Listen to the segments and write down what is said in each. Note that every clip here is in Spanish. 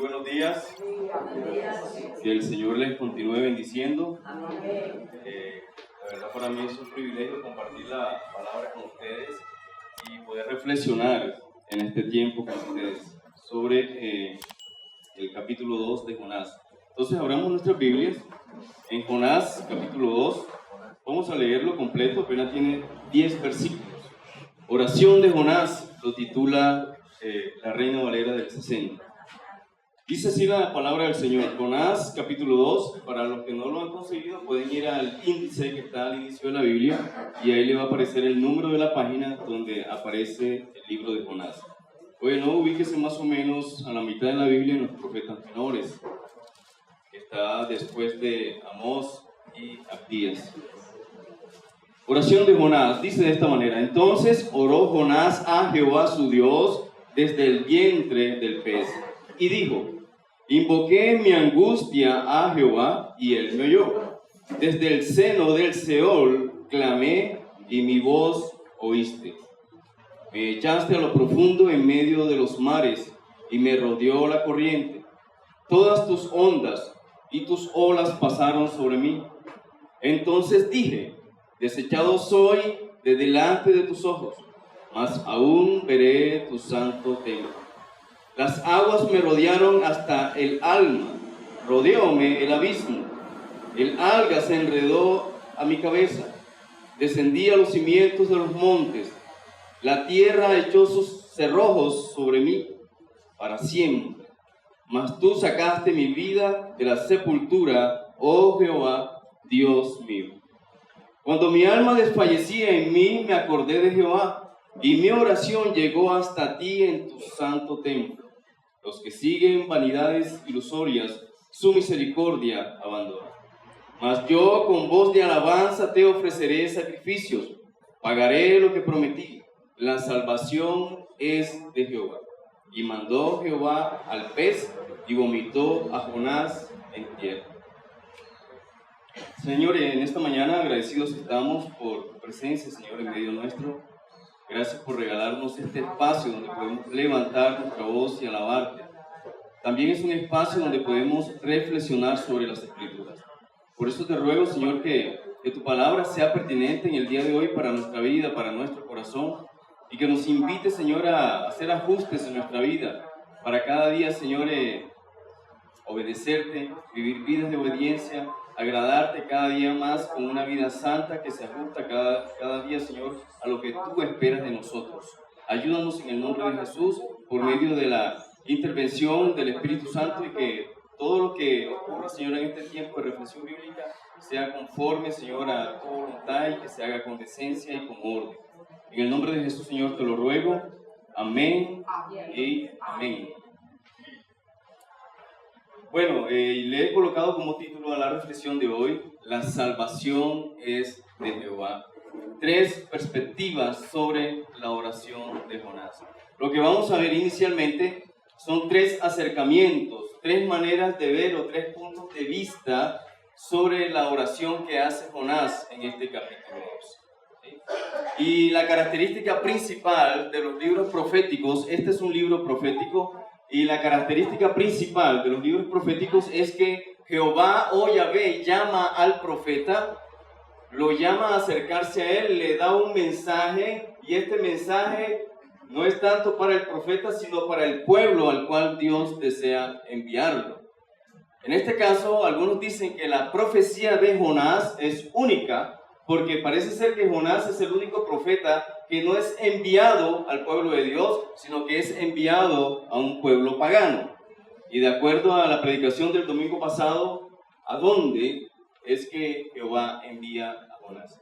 buenos días. Que el Señor les continúe bendiciendo. La verdad para mí es un privilegio compartir la palabra con ustedes y poder reflexionar en este tiempo con ustedes sobre el capítulo 2 de Jonás. Entonces abramos nuestras Biblias en Jonás capítulo 2. Vamos a leerlo completo, apenas tiene 10 versículos. Oración de Jonás, lo titula la Reina Valera del 60. Dice así la palabra del Señor. Jonás capítulo 2, para los que no lo han conseguido pueden ir al índice que está al inicio de la Biblia y ahí le va a aparecer el número de la página donde aparece el libro de Jonás. Bueno, ubíquese más o menos a la mitad de la Biblia en los profetas menores, que está después de Amós y Abdías. Oración de Jonás, dice de esta manera: entonces oró Jonás a Jehová su Dios desde el vientre del pez, y dijo: invoqué mi angustia a Jehová, y él me oyó. Desde el seno del Seol clamé, y mi voz oíste. Me echaste a lo profundo en medio de los mares, y me rodeó la corriente. Todas tus ondas y tus olas pasaron sobre mí. Entonces dije: desechado soy de delante de tus ojos, mas aún veré tu santo templo. Las aguas me rodearon hasta el alma, rodeóme el abismo. El alga se enredó a mi cabeza, descendí a los cimientos de los montes. La tierra echó sus cerrojos sobre mí para siempre. Mas tú sacaste mi vida de la sepultura, oh Jehová, Dios mío. Cuando mi alma desfallecía en mí, me acordé de Jehová, y mi oración llegó hasta ti en tu santo templo. Los que siguen vanidades ilusorias, su misericordia abandona. Mas yo con voz de alabanza te ofreceré sacrificios, pagaré lo que prometí. La salvación es de Jehová. Y mandó Jehová al pez, y vomitó a Jonás en tierra. Señor, en esta mañana agradecidos estamos por tu presencia, Señor, en medio nuestro. Gracias por regalarnos este espacio donde podemos levantar nuestra voz y alabarte. También es un espacio donde podemos reflexionar sobre las Escrituras. Por eso te ruego, Señor, que tu palabra sea pertinente en el día de hoy para nuestra vida, para nuestro corazón, y que nos invite, Señor, a hacer ajustes en nuestra vida, para cada día, Señor, obedecerte, vivir vidas de obediencia, agradarte cada día más con una vida santa que se ajusta cada día, Señor, a lo que tú esperas de nosotros. Ayúdanos en el nombre de Jesús, por medio de la intervención del Espíritu Santo, y que todo lo que ocurra, Señor, en este tiempo de reflexión bíblica sea conforme, Señor, a tu voluntad, y que se haga con decencia y con orden. En el nombre de Jesús, Señor, te lo ruego. Amén y amén. Bueno, le he colocado como título a la reflexión de hoy: la salvación es de Jehová. 3 perspectivas sobre la oración de Jonás. Lo que vamos a ver inicialmente son 3 acercamientos, 3 maneras de ver o 3 puntos de vista sobre la oración que hace Jonás en este capítulo 2. ¿Sí? Y la característica principal de los libros proféticos, este es un libro profético, y la característica principal de los libros proféticos es que Jehová o Yahvé llama al profeta, lo llama a acercarse a él, le da un mensaje, y este mensaje no es tanto para el profeta, sino para el pueblo al cual Dios desea enviarlo. En este caso, algunos dicen que la profecía de Jonás es única, porque parece ser que Jonás es el único profeta que no es enviado al pueblo de Dios, sino que es enviado a un pueblo pagano. Y de acuerdo a la predicación del domingo pasado, ¿a dónde es que Jehová envía a Jonás?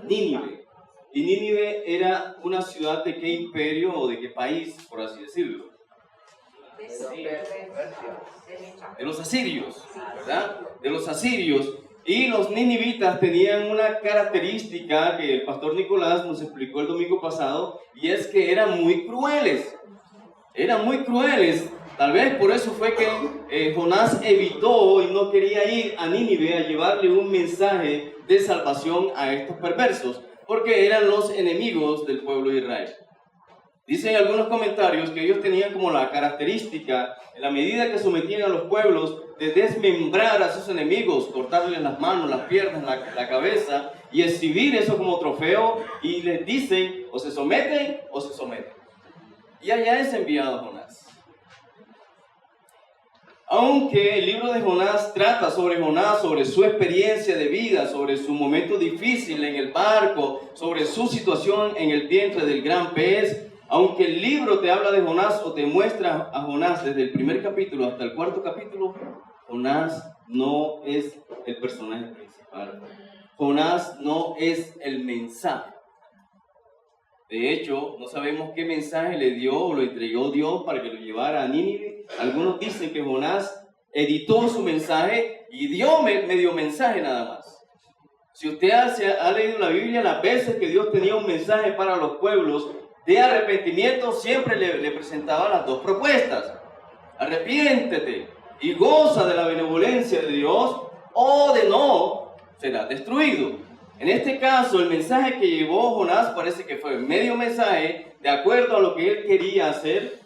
Nínive. Y Nínive era una ciudad de qué imperio o de qué país, por así decirlo. De los asirios, ¿verdad? De los asirios. Y los ninivitas tenían una característica que el pastor Nicolás nos explicó el domingo pasado, y es que eran muy crueles. Eran muy crueles. Tal vez por eso fue que Jonás evitó y no quería ir a Nínive a llevarle un mensaje de salvación a estos perversos, porque eran los enemigos del pueblo de Israel. Dicen algunos comentarios que ellos tenían como la característica, en la medida que sometían a los pueblos, de desmembrar a sus enemigos, cortarles las manos, las piernas, la cabeza y exhibir eso como trofeo, y les dicen o se someten o se someten. Y allá es enviado Jonás. Aunque el libro de Jonás trata sobre Jonás, sobre su experiencia de vida, sobre su momento difícil en el barco, sobre su situación en el vientre del gran pez, aunque el libro te habla de Jonás o te muestra a Jonás desde el primer capítulo hasta el cuarto capítulo, Jonás no es el personaje principal. Jonás no es el mensaje. De hecho, no sabemos qué mensaje le dio o lo entregó Dios para que lo llevara a Nínive. Algunos dicen que Jonás editó su mensaje y dio medio mensaje nada más. Si usted ha leído la Biblia, las veces que Dios tenía un mensaje para los pueblos de arrepentimiento, siempre le presentaba las dos propuestas. Arrepiéntete y goza de la benevolencia de Dios, o de no, serás destruido. En este caso, el mensaje que llevó Jonás parece que fue medio mensaje, de acuerdo a lo que él quería hacer,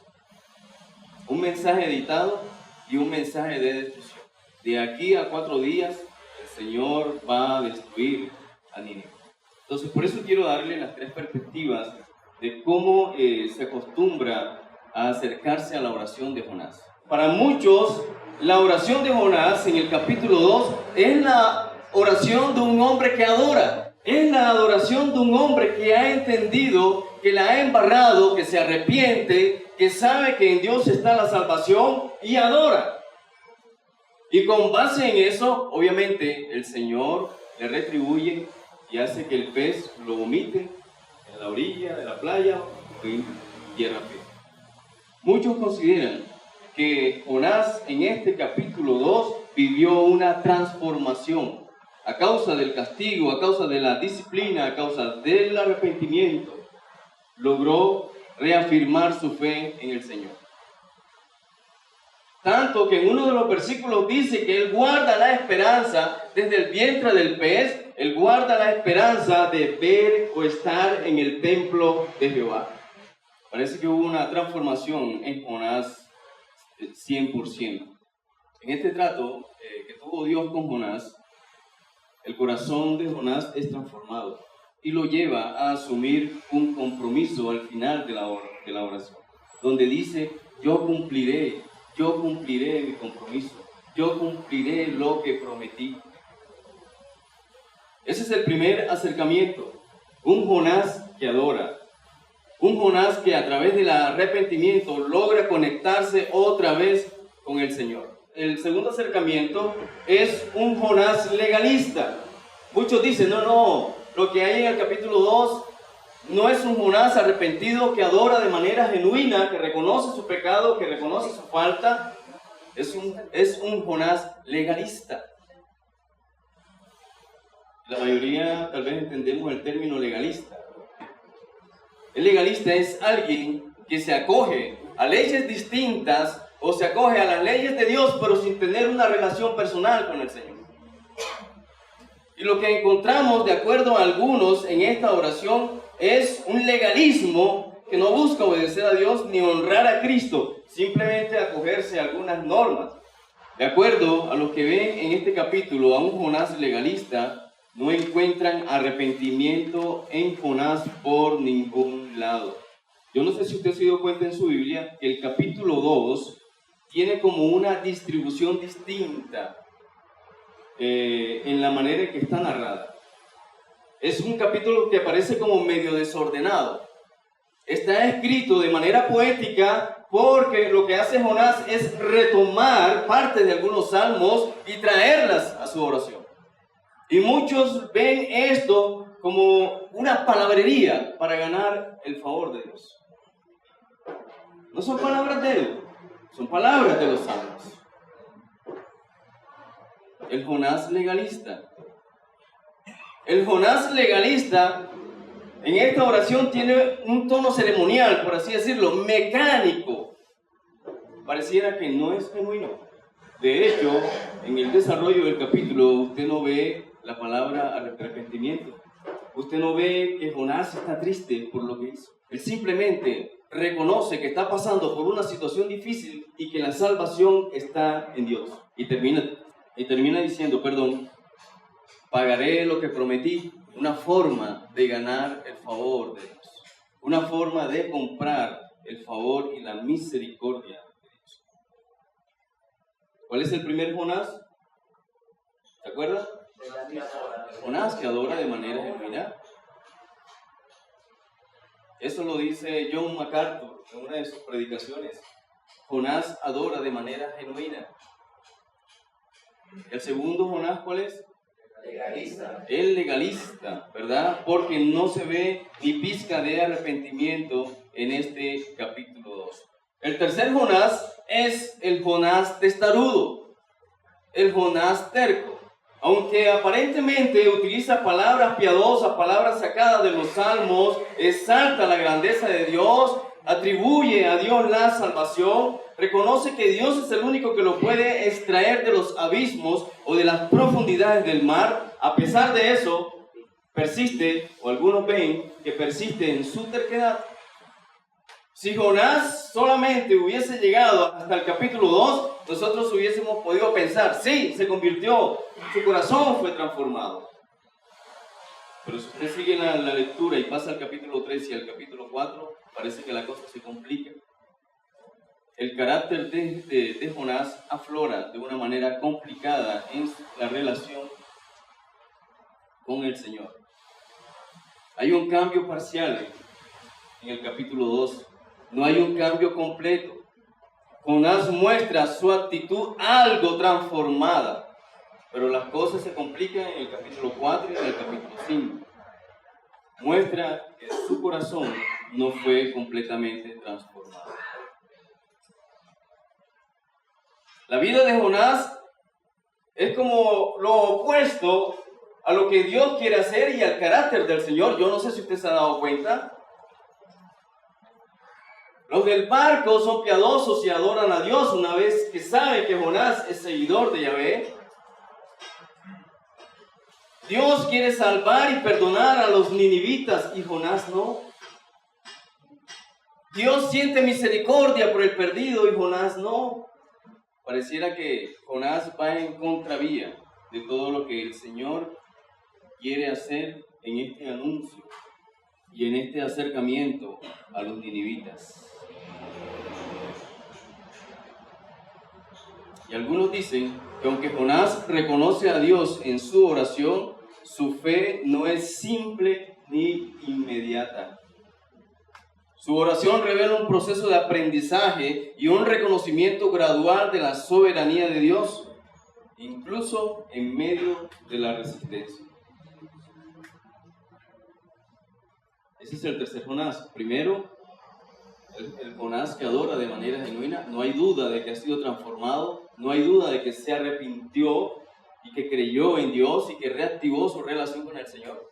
un mensaje editado y un mensaje de destrucción. De aquí a 4 días, el Señor va a destruir a Nínive. Entonces, por eso quiero darle las 3 perspectivas de cómo se acostumbra a acercarse a la oración de Jonás. Para muchos, la oración de Jonás en el capítulo 2 es la oración de un hombre que adora. Es la adoración de un hombre que ha entendido, que la ha embarrado, que se arrepiente, que sabe que en Dios está la salvación y adora. Y con base en eso, obviamente, el Señor le retribuye y hace que el pez lo vomite en la orilla de la playa o en tierra firme. Muchos consideran que Jonás en este capítulo 2 vivió una transformación a causa del castigo, a causa de la disciplina, a causa del arrepentimiento. Logró reafirmar su fe en el Señor. Tanto que en uno de los versículos dice que él guarda la esperanza desde el vientre del pez, él guarda la esperanza de ver o estar en el templo de Jehová. Parece que hubo una transformación en Jonás 100%. En este trato que tuvo Dios con Jonás, el corazón de Jonás es transformado y lo lleva a asumir un compromiso al final de la oración, donde dice: yo cumpliré mi compromiso, yo cumpliré lo que prometí. Ese es el primer acercamiento, un Jonás que adora, un Jonás que a través del arrepentimiento logra conectarse otra vez con el Señor. El segundo acercamiento es un Jonás legalista. Muchos dicen, no, lo que hay en el capítulo 2 no es un Jonás arrepentido que adora de manera genuina, que reconoce su pecado, que reconoce su falta. Es un Jonás legalista. La mayoría tal vez entendemos el término legalista. El legalista es alguien que se acoge a leyes distintas o se acoge a las leyes de Dios, pero sin tener una relación personal con el Señor. Y lo que encontramos, de acuerdo a algunos en esta oración, es un legalismo que no busca obedecer a Dios ni honrar a Cristo, simplemente acogerse a algunas normas. De acuerdo a los que ven en este capítulo a un Jonás legalista, no encuentran arrepentimiento en Jonás por ningún lado. Yo no sé si usted se dio cuenta en su Biblia que el capítulo 2 tiene como una distribución distinta en la manera en que está narrada. Es un capítulo que parece como medio desordenado. Está escrito de manera poética porque lo que hace Jonás es retomar parte de algunos salmos y traerlas a su oración. Y muchos ven esto como una palabrería para ganar el favor de Dios. No son palabras de él, son palabras de los salmos. El Jonás legalista. El Jonás legalista en esta oración tiene un tono ceremonial, por así decirlo, mecánico. Pareciera que no es genuino. De hecho, en el desarrollo del capítulo usted no ve la palabra arrepentimiento. Usted no ve que Jonás está triste por lo que hizo. Él simplemente reconoce que está pasando por una situación difícil y que la salvación está en Dios. Y termina diciendo, pagaré lo que prometí. Una forma de ganar el favor de Dios. Una forma de comprar el favor y la misericordia de Dios. ¿Cuál es el primer Jonás? ¿Se acuerda? Jonás que adora de manera genuina. Eso lo dice John MacArthur en una de sus predicaciones. Jonás adora de manera genuina. El segundo Jonás, ¿cuál es? Legalista. El legalista, ¿verdad? Porque no se ve ni pizca de arrepentimiento en este capítulo 2. El tercer Jonás es el Jonás testarudo, el Jonás terco. Aunque aparentemente utiliza palabras piadosas, palabras sacadas de los salmos, exalta la grandeza de Dios, atribuye a Dios la salvación, reconoce que Dios es el único que lo puede extraer de los abismos o de las profundidades del mar. A pesar de eso, persiste, o algunos ven que persiste en su terquedad. Si Jonás solamente hubiese llegado hasta el capítulo 2, nosotros hubiésemos podido pensar, sí, se convirtió, su corazón fue transformado. Pero si usted sigue la lectura y pasa al capítulo 3 y al capítulo 4, parece que la cosa se complica. El carácter de Jonás aflora de una manera complicada en la relación con el Señor. Hay un cambio parcial en el capítulo 2. No hay un cambio completo. Jonás muestra su actitud algo transformada, pero las cosas se complican en el capítulo 4 y en el capítulo 5. Muestra que su corazón no fue completamente transformado. La vida de Jonás es como lo opuesto a lo que Dios quiere hacer y al carácter del Señor. Yo no sé si usted se ha dado cuenta. Los del barco son piadosos y adoran a Dios una vez que saben que Jonás es seguidor de Yahvé. Dios quiere salvar y perdonar a los ninivitas y Jonás no. Dios siente misericordia por el perdido y Jonás no. Pareciera que Jonás va en contravía de todo lo que el Señor quiere hacer en este anuncio y en este acercamiento a los ninivitas. Y algunos dicen que aunque Jonás reconoce a Dios en su oración, su fe no es simple ni inmediata. Su oración revela un proceso de aprendizaje y un reconocimiento gradual de la soberanía de Dios, incluso en medio de la resistencia. Ese es el tercer Jonás. Primero, el Jonás que adora de manera genuina. No hay duda de que ha sido transformado, no hay duda de que se arrepintió y que creyó en Dios y que reactivó su relación con el Señor.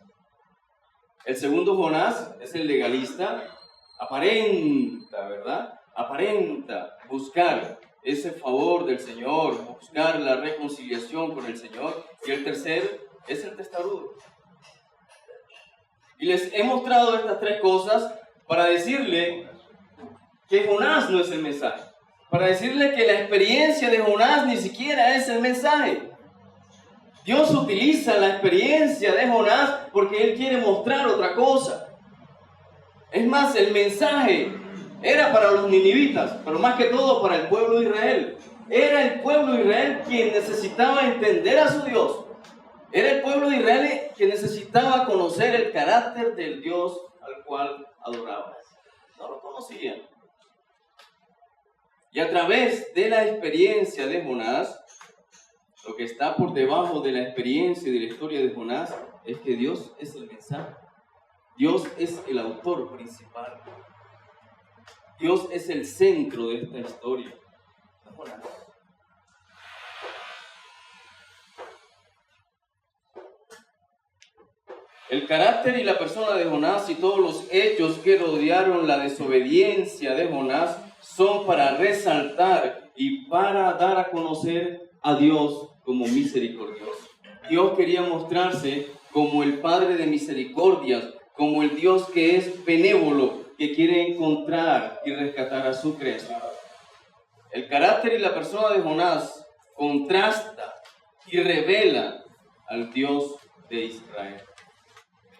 El segundo Jonás es el legalista. Aparenta, ¿verdad? Aparenta buscar ese favor del Señor, buscar la reconciliación con el Señor. Y el tercero es el testarudo. Y les he mostrado estas tres cosas para decirle que Jonás no es el mensaje. Para decirle que la experiencia de Jonás ni siquiera es el mensaje. Dios utiliza la experiencia de Jonás porque Él quiere mostrar otra cosa. Es más, el mensaje era para los ninivitas, pero más que todo para el pueblo de Israel. Era el pueblo de Israel quien necesitaba entender a su Dios. Era el pueblo de Israel que necesitaba conocer el carácter del Dios al cual adoraban. No lo conocían. Y a través de la experiencia de Jonás, lo que está por debajo de la experiencia y de la historia de Jonás es que Dios es el mensaje. Dios es el autor principal. Dios es el centro de esta historia. No Jonás. El carácter y la persona de Jonás y todos los hechos que rodearon la desobediencia de Jonás son para resaltar y para dar a conocer a Dios como misericordioso. Dios quería mostrarse como el Padre de misericordias, como el Dios que es benévolo, que quiere encontrar y rescatar a su creación. El carácter y la persona de Jonás contrasta y revela al Dios de Israel.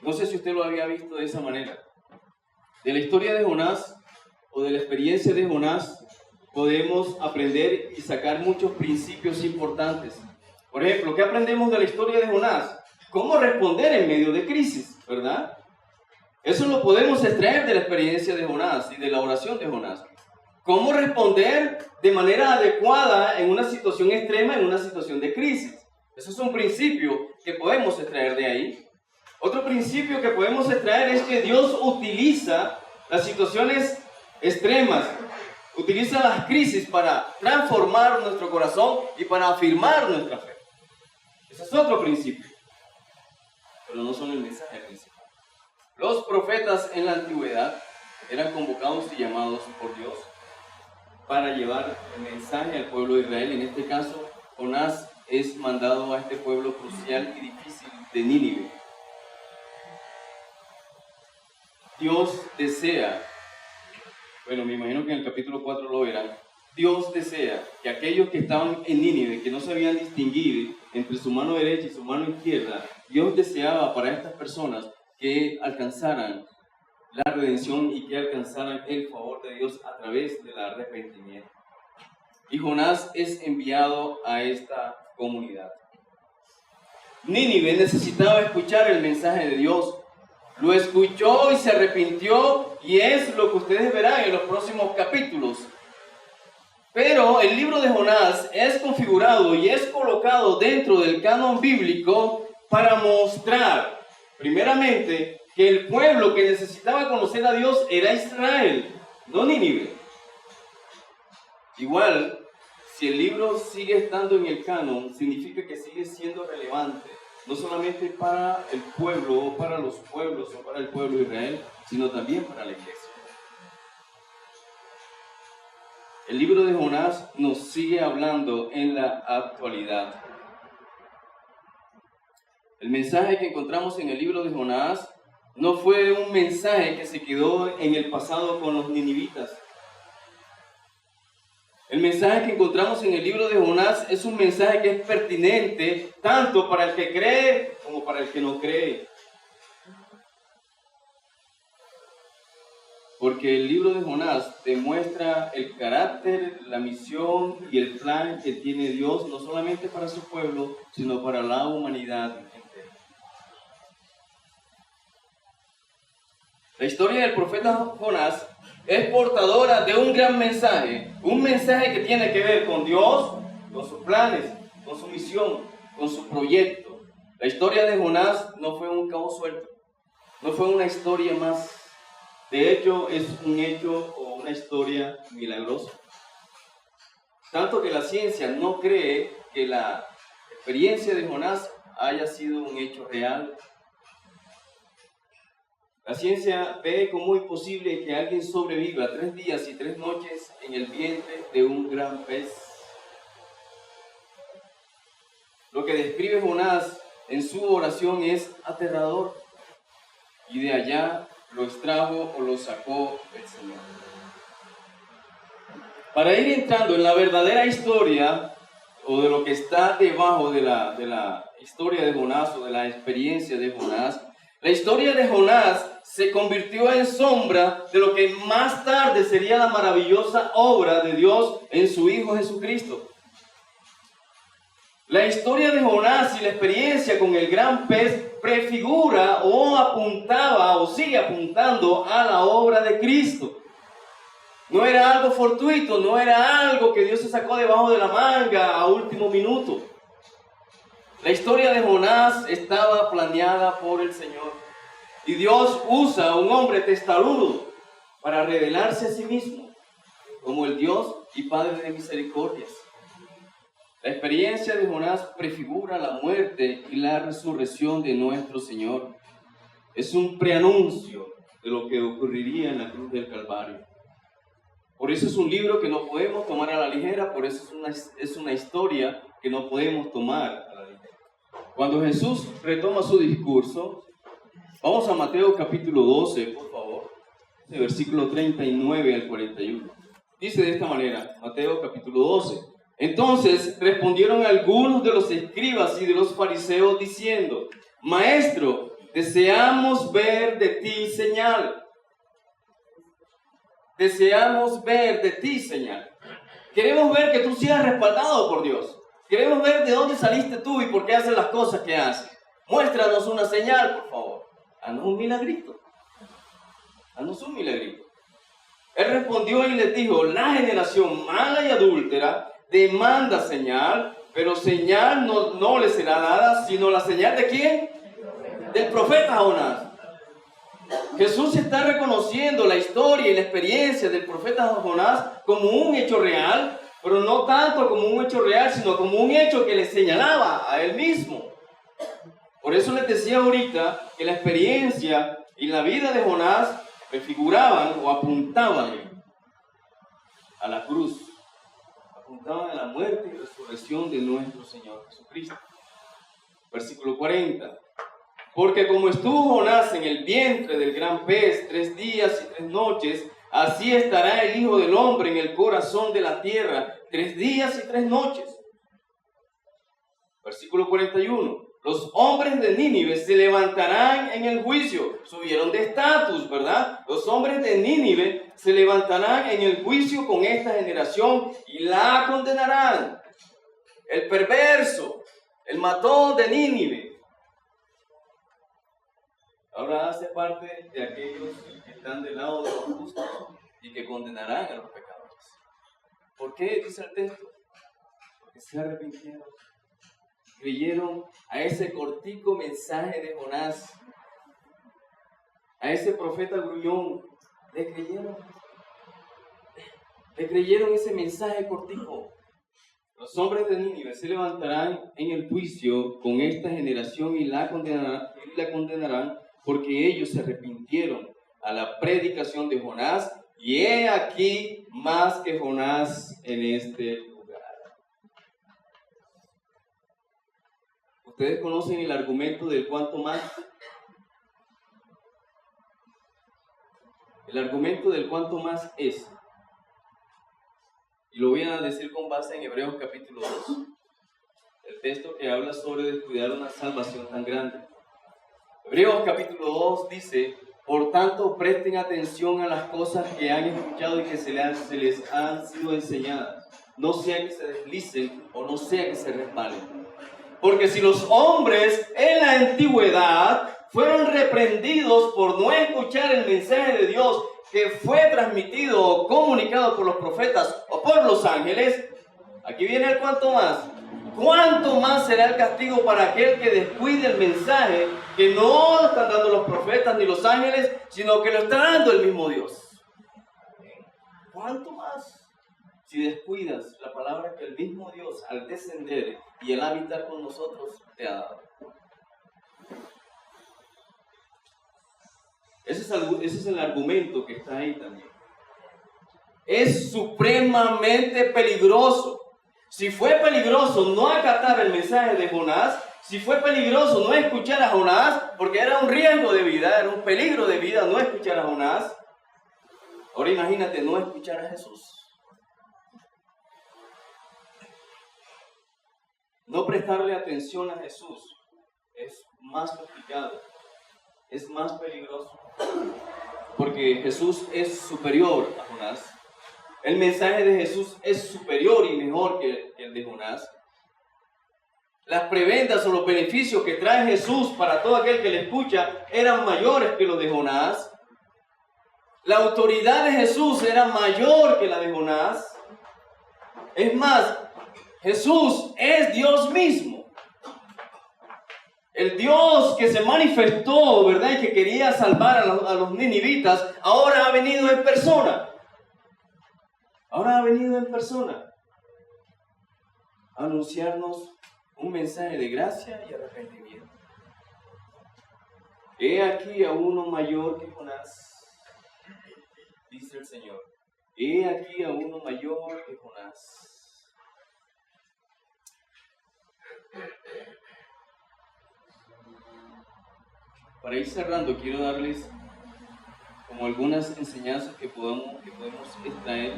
No sé si usted lo había visto de esa manera. De la historia de Jonás o de la experiencia de Jonás podemos aprender y sacar muchos principios importantes. Por ejemplo, ¿qué aprendemos de la historia de Jonás? ¿Cómo responder en medio de crisis? ¿Verdad? Eso lo podemos extraer de la experiencia de Jonás y de la oración de Jonás. ¿Cómo responder de manera adecuada en una situación extrema, en una situación de crisis? Eso es un principio que podemos extraer de ahí. Otro principio que podemos extraer es que Dios utiliza las situaciones extremas, utiliza las crisis para transformar nuestro corazón y para afirmar nuestra fe. Ese es otro principio, pero no son el mensaje principal. Los profetas en la antigüedad eran convocados y llamados por Dios para llevar el mensaje al pueblo de Israel. En este caso, Jonás es mandado a este pueblo crucial y difícil de Nínive. Dios desea, bueno, me imagino que en el capítulo 4 lo verán, Dios desea que aquellos que estaban en Nínive, que no sabían distinguir entre su mano derecha y su mano izquierda, Dios deseaba para estas personas que alcanzaran la redención y que alcanzaran el favor de Dios a través del arrepentimiento. Y Jonás es enviado a esta comunidad. Nínive necesitaba escuchar el mensaje de Dios. Lo escuchó y se arrepintió, y es lo que ustedes verán en los próximos capítulos. Pero el libro de Jonás es configurado y es colocado dentro del canon bíblico para mostrar, primeramente, que el pueblo que necesitaba conocer a Dios era Israel, no Nínive. Igual, si el libro sigue estando en el canon, significa que sigue siendo relevante, no solamente para el pueblo, o para los pueblos, o para el pueblo de Israel, sino también para la iglesia. El libro de Jonás nos sigue hablando en la actualidad. El mensaje que encontramos en el libro de Jonás no fue un mensaje que se quedó en el pasado con los ninivitas. El mensaje que encontramos en el libro de Jonás es un mensaje que es pertinente tanto para el que cree como para el que no cree. Porque el libro de Jonás demuestra el carácter, la misión y el plan que tiene Dios, no solamente para su pueblo, sino para la humanidad entera. La historia del profeta Jonás es portadora de un gran mensaje, un mensaje que tiene que ver con Dios, con sus planes, con su misión, con su proyecto. La historia de Jonás no fue un cabo suelto, no fue una historia más. De hecho, es un hecho o una historia milagrosa. Tanto que la ciencia no cree que la experiencia de Jonás haya sido un hecho real. La ciencia ve como imposible que alguien sobreviva 3 días y 3 noches en el vientre de un gran pez. Lo que describe Jonás en su oración es aterrador, y de allá lo extrajo o lo sacó el Señor. Para ir entrando en la verdadera historia, o de lo que está debajo de la historia de Jonás, o de la experiencia de Jonás, la historia de Jonás se convirtió en sombra de lo que más tarde sería la maravillosa obra de Dios en su Hijo Jesucristo. La historia de Jonás y la experiencia con el gran pez prefigura o apuntaba o sigue apuntando a la obra de Cristo. No era algo fortuito, no era algo que Dios se sacó debajo de la manga a último minuto. La historia de Jonás estaba planeada por el Señor. Y Dios usa a un hombre testarudo para revelarse a sí mismo como el Dios y Padre de misericordias. La experiencia de Jonás prefigura la muerte y la resurrección de nuestro Señor. Es un preanuncio de lo que ocurriría en la cruz del Calvario. Por eso es un libro que no podemos tomar a la ligera, por eso es una historia que no podemos tomar a la ligera. Cuando Jesús retoma su discurso, vamos a Mateo capítulo 12, por favor. de versículo 39 al 41. Dice de esta manera, Mateo capítulo 12. Entonces respondieron algunos de los escribas y de los fariseos diciendo: Maestro, deseamos ver de ti señal. Deseamos ver de ti señal. Queremos ver que tú seas respaldado por Dios. Queremos ver de dónde saliste tú y por qué haces las cosas que haces. Muéstranos una señal, por favor. Haznos un milagrito. Haznos un milagrito. Él respondió y les dijo: la generación mala y adúltera demanda señal, pero señal no le será dada, sino la señal ¿de quién? Del profeta Jonás. Jesús está reconociendo la historia y la experiencia del profeta Jonás como un hecho real, pero no tanto como un hecho real, sino como un hecho que le señalaba a él mismo. Por eso les decía ahorita que la experiencia y la vida de Jonás prefiguraban o apuntaban a la cruz, apuntaban a la muerte y resurrección de nuestro Señor Jesucristo. Versículo 40. Porque como estuvo Jonás en el vientre del gran pez 3 días y 3 noches, así estará el Hijo del Hombre en el corazón de la tierra 3 días y 3 noches. Versículo 41. Los hombres de Nínive se levantarán en el juicio. Subieron de estatus, ¿verdad? Los hombres de Nínive se levantarán en el juicio con esta generación y la condenarán. El perverso, el matón de Nínive, ahora hace parte de aquellos que están del lado de los justos y que condenarán a los pecadores. ¿Por qué dice el texto? Porque se arrepintieron. Creyeron a ese cortico mensaje de Jonás, a ese profeta gruñón. Le creyeron ese mensaje cortico. Los hombres de Nínive se levantarán en el juicio con esta generación y la condenarán, porque ellos se arrepintieron a la predicación de Jonás, y he aquí más que Jonás en este lugar. ¿Ustedes conocen el argumento del cuánto más? El argumento del cuánto más es, y lo voy a decir con base en Hebreos capítulo 2, el texto que habla sobre descuidar una salvación tan grande. Hebreos capítulo 2 dice: por tanto presten atención a las cosas que han escuchado y que se les han sido enseñadas, no sea que se deslicen o no sea que se resbalen. Porque si los hombres en la antigüedad fueron reprendidos por no escuchar el mensaje de Dios que fue transmitido o comunicado por los profetas o por los ángeles, aquí viene el cuánto más. ¿Cuánto más será el castigo para aquel que descuide el mensaje que no están dando los profetas ni los ángeles, sino que lo está dando el mismo Dios? ¿Cuánto más? Si descuidas la palabra que el mismo Dios al descender y al habitar con nosotros te ha dado. Ese es el argumento que está ahí también. Es supremamente peligroso. Si fue peligroso no acatar el mensaje de Jonás, si fue peligroso no escuchar a Jonás, porque era un riesgo de vida, era un peligro de vida no escuchar a Jonás, ahora imagínate no escuchar a Jesús. No prestarle atención a Jesús es más complicado, es más peligroso, porque Jesús es superior a Jonás. El mensaje de Jesús es superior y mejor que el de Jonás. Las prebendas o los beneficios que trae Jesús para todo aquel que le escucha eran mayores que los de Jonás. La autoridad de Jesús era mayor que la de Jonás. Es más, Jesús es Dios mismo. El Dios que se manifestó, ¿verdad? Y que quería salvar a los ninivitas, ahora ha venido en persona. Ahora ha venido en persona a anunciarnos un mensaje de gracia y arrepentimiento. He aquí a uno mayor que Jonás, dice el Señor. He aquí a uno mayor que Jonás. Para ir cerrando, quiero darles como algunas enseñanzas que podemos extraer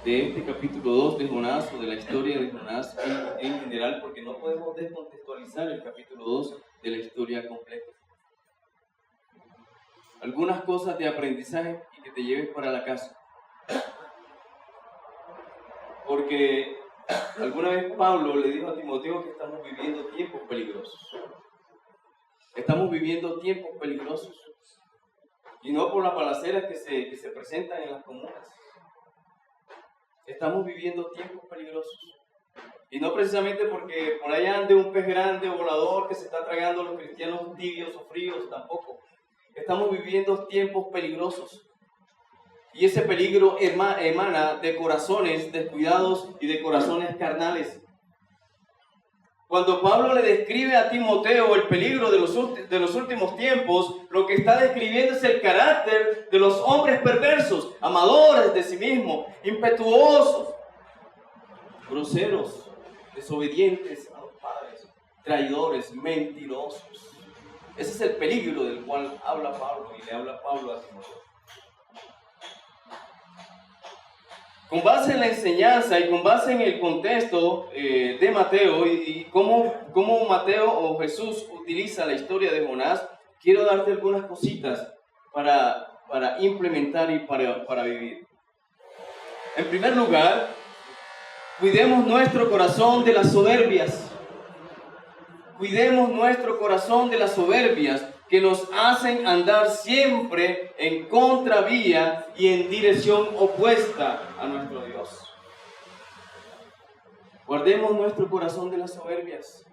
de este capítulo 2 de Jonás o de la historia de Jonás en general, porque no podemos descontextualizar el capítulo 2 de la historia completa. Algunas cosas de aprendizaje y que te lleves para la casa. Porque alguna vez Pablo le dijo a Timoteo que estamos viviendo tiempos peligrosos. Estamos viviendo tiempos peligrosos. Y no por las balaceras que se presentan en las comunas. Estamos viviendo tiempos peligrosos. Y no precisamente porque por allá ande un pez grande o volador que se está tragando a los cristianos tibios o fríos, tampoco. Estamos viviendo tiempos peligrosos. Y ese peligro emana de corazones descuidados y de corazones carnales. Cuando Pablo le describe a Timoteo el peligro de los últimos tiempos, lo que está describiendo es el carácter de los hombres perversos, amadores de sí mismos, impetuosos, groseros, desobedientes a los padres, traidores, mentirosos. Ese es el peligro del cual habla Pablo y le habla Pablo a Timoteo. Con base en la enseñanza y con base en el contexto de Mateo y cómo Mateo o Jesús utiliza la historia de Jonás, quiero darte algunas cositas para implementar y para vivir. En primer lugar, cuidemos nuestro corazón de las soberbias. Cuidemos nuestro corazón de las soberbias que nos hacen andar siempre en contravía y en dirección opuesta a nuestro Dios. Guardemos nuestro corazón de las soberbias.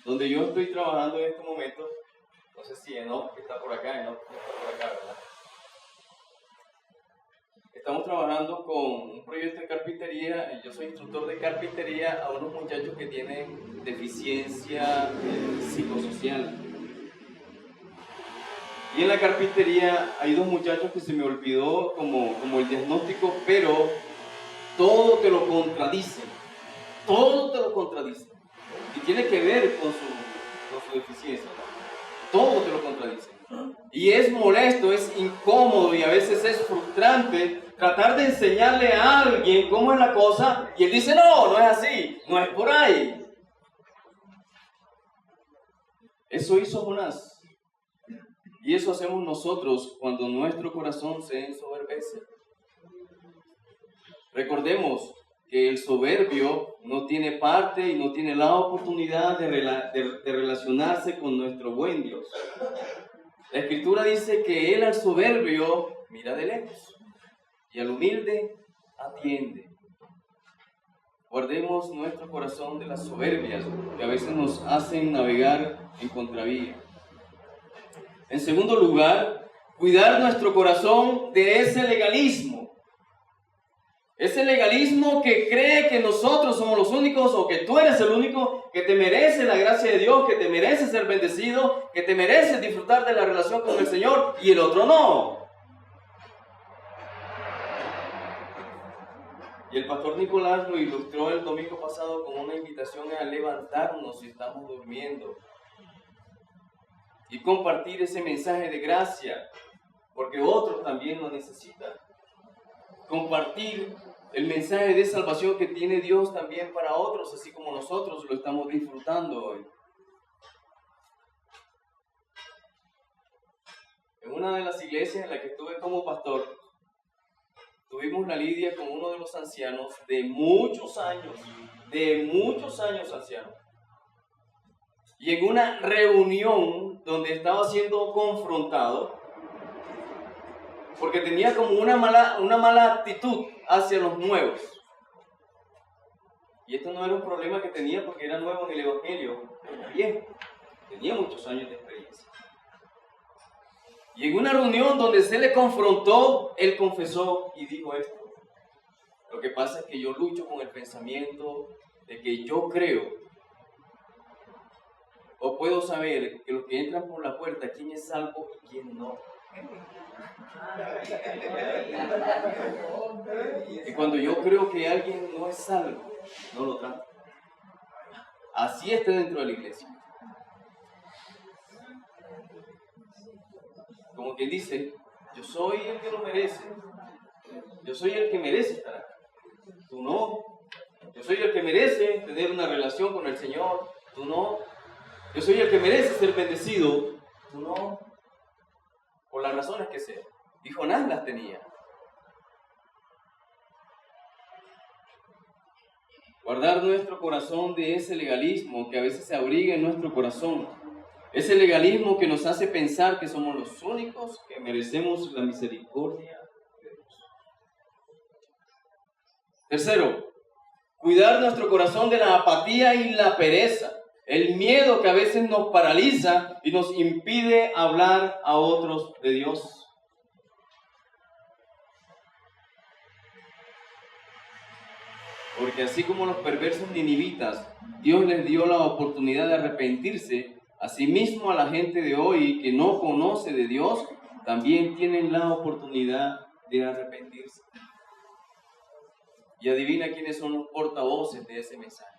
Donde yo estoy trabajando en este momento, no sé si Enoch está por acá, Enoch está por acá, ¿verdad? Estamos trabajando con un proyecto de carpintería y yo soy instructor de carpintería a unos muchachos que tienen deficiencia psicosocial. Y en la carpintería hay dos muchachos que se me olvidó como el diagnóstico, pero todo te lo contradicen. Todo te lo contradicen. Y tiene que ver con su deficiencia. Todo te lo contradice. Y es molesto, es incómodo y a veces es frustrante tratar de enseñarle a alguien cómo es la cosa y él dice, no es así, no es por ahí. Eso hizo Jonás. Y eso hacemos nosotros cuando nuestro corazón se ensoberbece. Recordemos que el soberbio no tiene parte y no tiene la oportunidad de relacionarse con nuestro buen Dios. La Escritura dice que Él al soberbio mira de lejos y al humilde atiende. Guardemos nuestro corazón de las soberbias que a veces nos hacen navegar en contravía. En segundo lugar, cuidar nuestro corazón de ese legalismo. Ese legalismo que cree que nosotros somos los únicos o que tú eres el único que te merece la gracia de Dios, que te merece ser bendecido, que te merece disfrutar de la relación con el Señor y el otro no. Y el pastor Nicolás lo ilustró el domingo pasado con una invitación a levantarnos si estamos durmiendo y compartir ese mensaje de gracia, porque otros también lo necesitan. Compartir el mensaje de salvación que tiene Dios también para otros, así como nosotros lo estamos disfrutando hoy. En una de las iglesias en la que estuve como pastor, tuvimos la lidia con uno de los ancianos de muchos años ancianos. Y en una reunión donde estaba siendo confrontado, porque tenía como una mala actitud hacia los nuevos. Y esto no era un problema que tenía porque era nuevo en el Evangelio, era viejo, tenía muchos años de experiencia. Y en una reunión donde se le confrontó, él confesó y dijo esto: lo que pasa es que yo lucho con el pensamiento de que yo creo o puedo saber que los que entran por la puerta, quién es salvo y quién no. Y cuando yo creo que alguien no es salvo, no lo trato. Así está dentro de la iglesia. como quien dice, yo soy el que lo merece. Yo soy el que merece estar acá. Tú no. Yo soy el que merece tener una relación con el Señor. Tú no. Yo soy el que merece ser bendecido. Tú no. Por las razones que sea. Y Jonás las tenía. Guardar nuestro corazón de ese legalismo que a veces se abriga en nuestro corazón. Ese legalismo que nos hace pensar que somos los únicos que merecemos la misericordia de Dios. Tercero, cuidar nuestro corazón de la apatía y la pereza. El miedo que a veces nos paraliza y nos impide hablar a otros de Dios. Porque así como los perversos ninivitas, Dios les dio la oportunidad de arrepentirse, asimismo a la gente de hoy que no conoce de Dios, también tienen la oportunidad de arrepentirse. Y adivina quiénes son los portavoces de ese mensaje.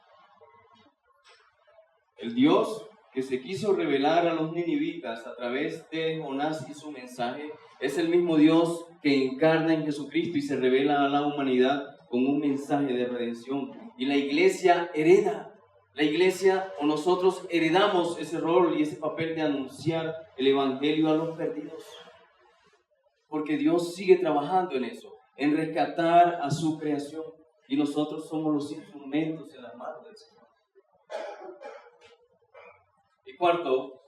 El Dios que se quiso revelar a los ninivitas a través de Jonás y su mensaje, es el mismo Dios que encarna en Jesucristo y se revela a la humanidad con un mensaje de redención. Y la iglesia hereda, la iglesia o nosotros heredamos ese rol y ese papel de anunciar el evangelio a los perdidos. Porque Dios sigue trabajando en eso, en rescatar a su creación. Y nosotros somos los instrumentos en las manos del Señor. Y cuarto,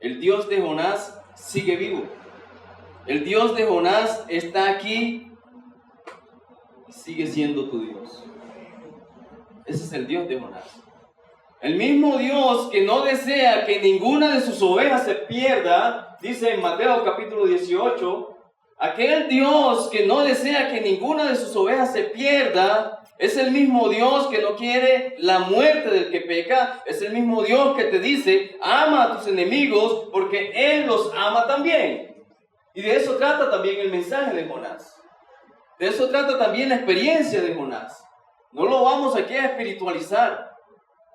el Dios de Jonás sigue vivo. El Dios de Jonás está aquí y sigue siendo tu Dios. Ese es el Dios de Jonás. El mismo Dios que no desea que ninguna de sus ovejas se pierda, dice en Mateo capítulo 18, aquel Dios que no desea que ninguna de sus ovejas se pierda, es el mismo Dios que no quiere la muerte del que peca. Es el mismo Dios que te dice, ama a tus enemigos porque Él los ama también. Y de eso trata también el mensaje de Jonás. De eso trata también la experiencia de Jonás. No lo vamos aquí a espiritualizar.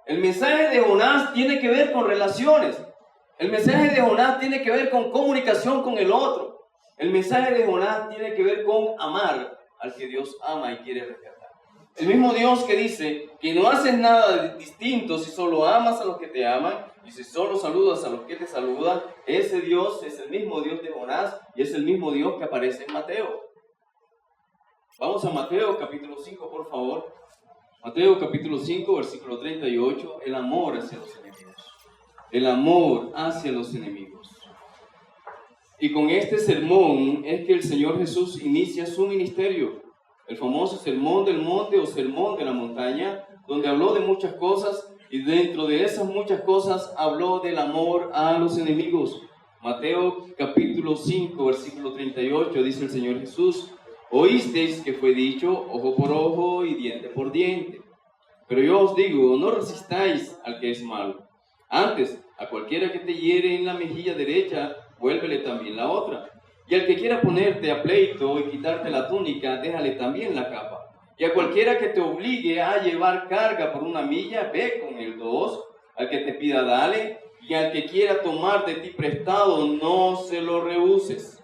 El mensaje de Jonás tiene que ver con relaciones. El mensaje de Jonás tiene que ver con comunicación con el otro. El mensaje de Jonás tiene que ver con amar al que Dios ama y quiere rescatar. El mismo Dios que dice que no haces nada distinto si solo amas a los que te aman y si solo saludas a los que te saludan, ese Dios es el mismo Dios de Jonás y es el mismo Dios que aparece en Mateo. Vamos a Mateo capítulo 5, por favor. Mateo capítulo 5, versículo 38, el amor hacia los enemigos. El amor hacia los enemigos. Y con este sermón es que el Señor Jesús inicia su ministerio. El famoso sermón del monte o sermón de la montaña, donde habló de muchas cosas y dentro de esas muchas cosas habló del amor a los enemigos. Mateo capítulo 5, versículo 38, dice el Señor Jesús, oísteis que fue dicho, ojo por ojo y diente por diente. Pero yo os digo, no resistáis al que es malo. Antes, a cualquiera que te hiere en la mejilla derecha, vuélvele también la otra. Y al que quiera ponerte a pleito y quitarte la túnica, déjale también la capa. Y a cualquiera que te obligue a llevar carga por una milla, ve con él 2. Al que te pida, dale. Y al que quiera tomar de ti prestado, no se lo rehuses.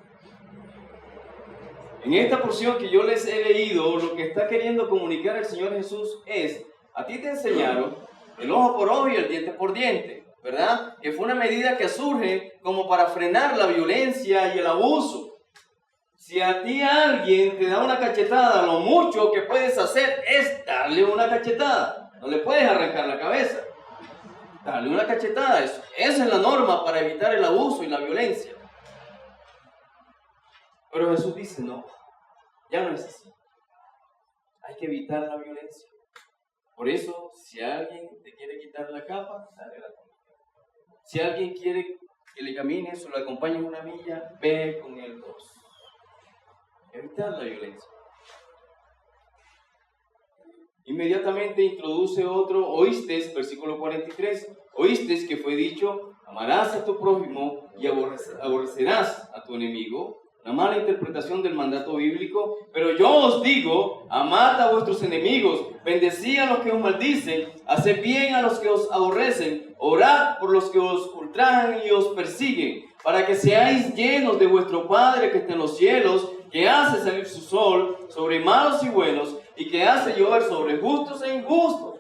En esta porción que yo les he leído, lo que está queriendo comunicar el Señor Jesús es, a ti te enseñaron el ojo por ojo y el diente por diente, ¿verdad? Que fue una medida que surge como para frenar la violencia y el abuso. Si a ti alguien te da una cachetada, lo mucho que puedes hacer es darle una cachetada. No le puedes arrancar la cabeza. Darle una cachetada. Esa es la norma para evitar el abuso y la violencia. Pero Jesús dice, no, ya no es así. Hay que evitar la violencia. Por eso, si alguien te quiere quitar la capa, dale la capa. Si alguien quiere que le camines o le acompañes una milla, ve con él 2. Evitar la violencia. Inmediatamente introduce otro, oístes, versículo 43, oístes que fue dicho, amarás a tu prójimo y aborrecerás a tu enemigo. una mala interpretación del mandato bíblico. Pero yo os digo, amad a vuestros enemigos, bendecid a los que os maldicen, haced bien a los que os aborrecen, orad por los que os ultrajan y os persiguen, para que seáis llenos de vuestro Padre que está en los cielos, que hace salir su sol sobre malos y buenos, y que hace llover sobre justos e injustos.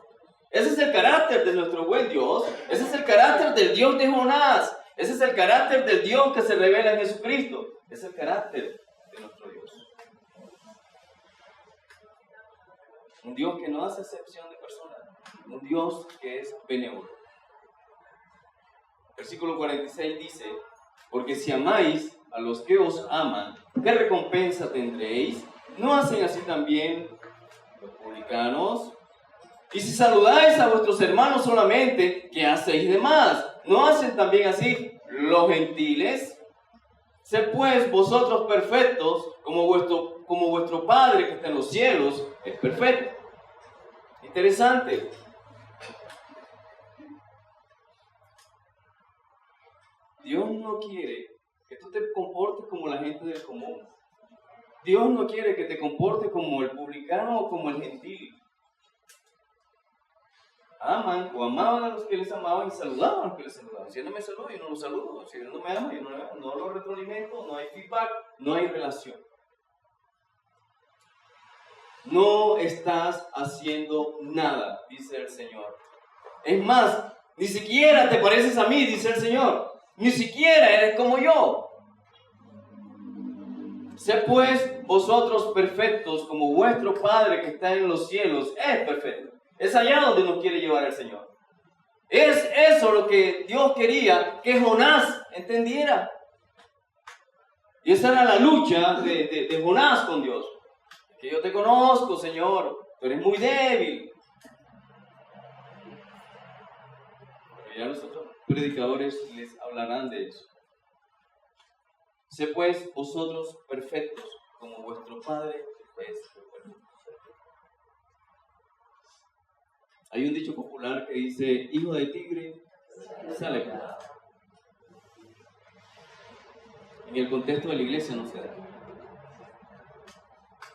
Ese es el carácter de nuestro buen Dios. Ese es el carácter del Dios de Jonás. Ese es el carácter del Dios que se revela en Jesucristo. Es el carácter de nuestro Dios. Un Dios que no hace excepción de personas. Un Dios que es benévolo. Versículo 46 dice: porque si amáis a los que os aman, ¿qué recompensa tendréis? ¿No hacen así también los publicanos? Y si saludáis a vuestros hermanos solamente, ¿qué hacéis de más? ¿No hacen también así los gentiles? Sed pues vosotros perfectos, como vuestro Padre que está en los cielos es perfecto. Interesante. Dios no quiere que tú te comportes como la gente del común. Dios no quiere que te comportes como el publicano o como el gentil. Aman o amaban a los que les amaban y saludaban a los que les saludaban. Si él no me saluda, yo no lo saludo. Si él no me ama, yo no lo retroalimento. No hay feedback, no hay relación. No estás haciendo nada, dice el Señor. Es más, ni siquiera te pareces a mí, dice el Señor. Ni siquiera eres como yo. Sed pues vosotros perfectos, como vuestro Padre que está en los cielos es perfecto. Es allá donde nos quiere llevar el Señor. Es eso lo que Dios quería que Jonás entendiera. Y esa era la lucha de Jonás con Dios. Que yo te conozco, Señor, tú eres muy débil. Pero ya los otros predicadores les hablarán de eso. Sé pues vosotros perfectos, como vuestro Padre es perfecto. Hay un dicho popular que dice: hijo de tigre, sale pelado. En el contexto de la iglesia no se da.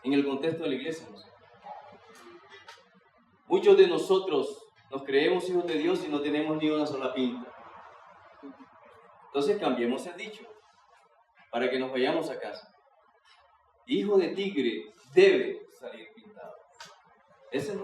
En el contexto de la iglesia no se da. Muchos de nosotros nos creemos hijos de Dios y no tenemos ni una sola pinta. Entonces cambiemos el dicho para que nos vayamos a casa. Hijo de tigre debe salir pintado. Ese es